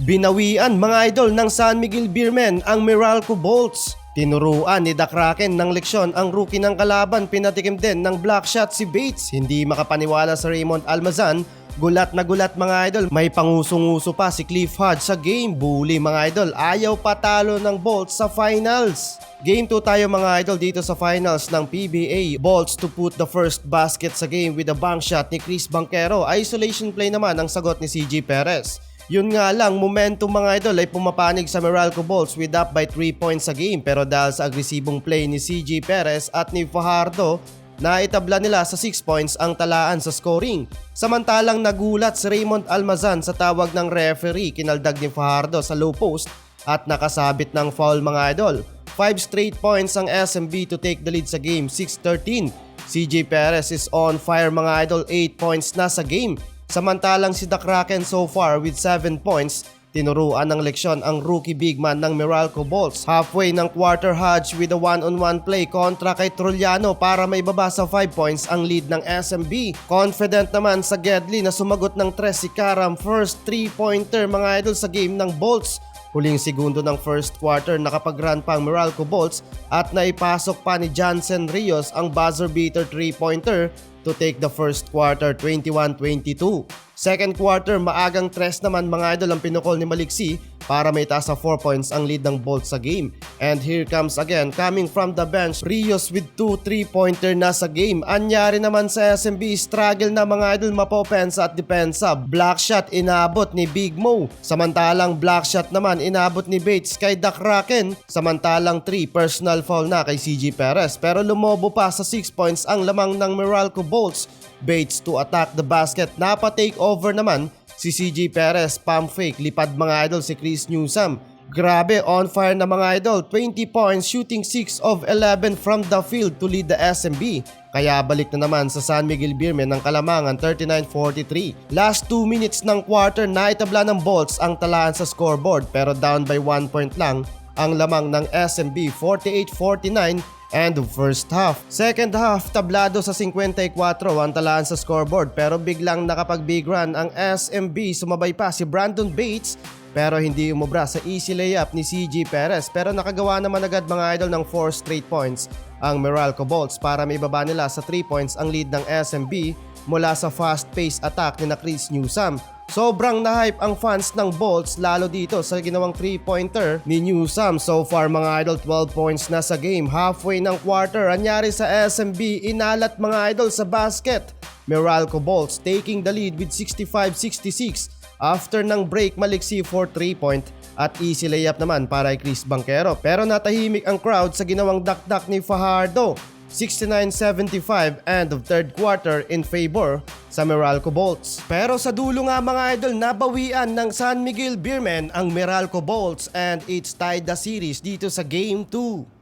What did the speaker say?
Binawian mga idol ng San Miguel Beermen ang Meralco Bolts. Tinuruan ni The Kraken ng leksyon ang rookie ng kalaban, pinatikim din ng block shot si Bates. Hindi makapaniwala sa Raymond Almazan. Gulat na gulat mga idol, may pangusong-uso pa si Cliff Hodge sa game. Bully mga idol, ayaw patalo ng Bolts sa finals. Game 2 tayo mga idol dito sa finals ng PBA. Bolts to put the first basket sa game with a bank shot ni Chris Banquero. Isolation play naman ang sagot ni CJ Perez. Yun nga lang, momentum mga idol ay pumapanig sa Meralco Bolts with up by 3 points sa game, pero dahil sa agresibong play ni CJ Perez at ni Fajardo, naitabla nila sa 6 points ang talaan sa scoring. Samantalang nagulat si Raymond Almazan sa tawag ng referee, kinaldag ni Fajardo sa low post at nakasabit ng foul mga idol. 5 straight points ang SMB to take the lead sa game, 6-13. CJ Perez is on fire mga idol, 8 points na sa game. Samantalang si The Kraken so far with 7 points. Tinuruan ng leksyon ang rookie big man ng Meralco Bolts. Halfway ng quarter, Hodge with a one-on-one play kontra kay Trollano para maibaba sa 5 points ang lead ng SMB. Confident naman sa Gedli na sumagot ng 3 si Karam, first 3-pointer mga idol sa game ng Bolts. Huling segundo ng first quarter nakapag-run pa ang Meralco Bolts at naipasok pa ni Johnson Rios ang buzzer beater 3-pointer to take the first quarter 21-22. Second quarter, maagang tres naman mga idol ang pinukol ni Maliksi para may taas sa 4 points ang lead ng Bolts sa game. And here comes again, coming from the bench, Rios with 2 3-pointer na sa game. Anyari naman sa SMB, struggle na mga idol mapopensa at depensa. Block shot inabot ni Big Mo. Samantalang block shot naman inabot ni Bates kay The Kraken. Samantalang 3 personal foul na kay CJ Perez. Pero lumobo pa sa 6 points ang lamang ng Meralco Bolts. Bates to attack the basket, napa-take over naman si CJ Perez, pump fake, lipad mga idol si Chris Newsome. Grabe, on fire na mga idol, 20 points, shooting 6 of 11 from the field to lead the SMB. Kaya balik na naman sa San Miguel Beermen ng kalamangan, 39-43. Last 2 minutes ng quarter, naitabla ng Bolts ang talaan sa scoreboard pero down by 1 point lang ang lamang ng SMB, 48-49. And first half. Second half, tablado sa 54 ang talaan sa scoreboard pero biglang nakapag-big run ang SMB. Sumabay pa si Brandon Bates pero hindi umubra sa easy layup ni CJ Perez, pero nakagawa naman agad mga idol ng 4 straight points ang Meralco Bolts para may baba nila sa 3 points ang lead ng SMB mula sa fast-paced attack ni Chris Newsome. Sobrang na-hype ang fans ng Bolts lalo dito sa ginawang 3-pointer ni Newsome. So far mga idol, 12 points na sa game. Halfway ng quarter, anyari sa SMB, inalat mga idol sa basket. Meralco Bolts taking the lead with 65-66 after ng break Maliksi for 3-point at easy layup naman para kay Chris Banquero. Pero natahimik ang crowd sa ginawang dakdak ni Fajardo. 69-75 end of third quarter in favor sa Meralco Bolts. Pero sa dulo nga mga idol, nabawian ng San Miguel Beermen ang Meralco Bolts and it's tied the series dito sa Game 2.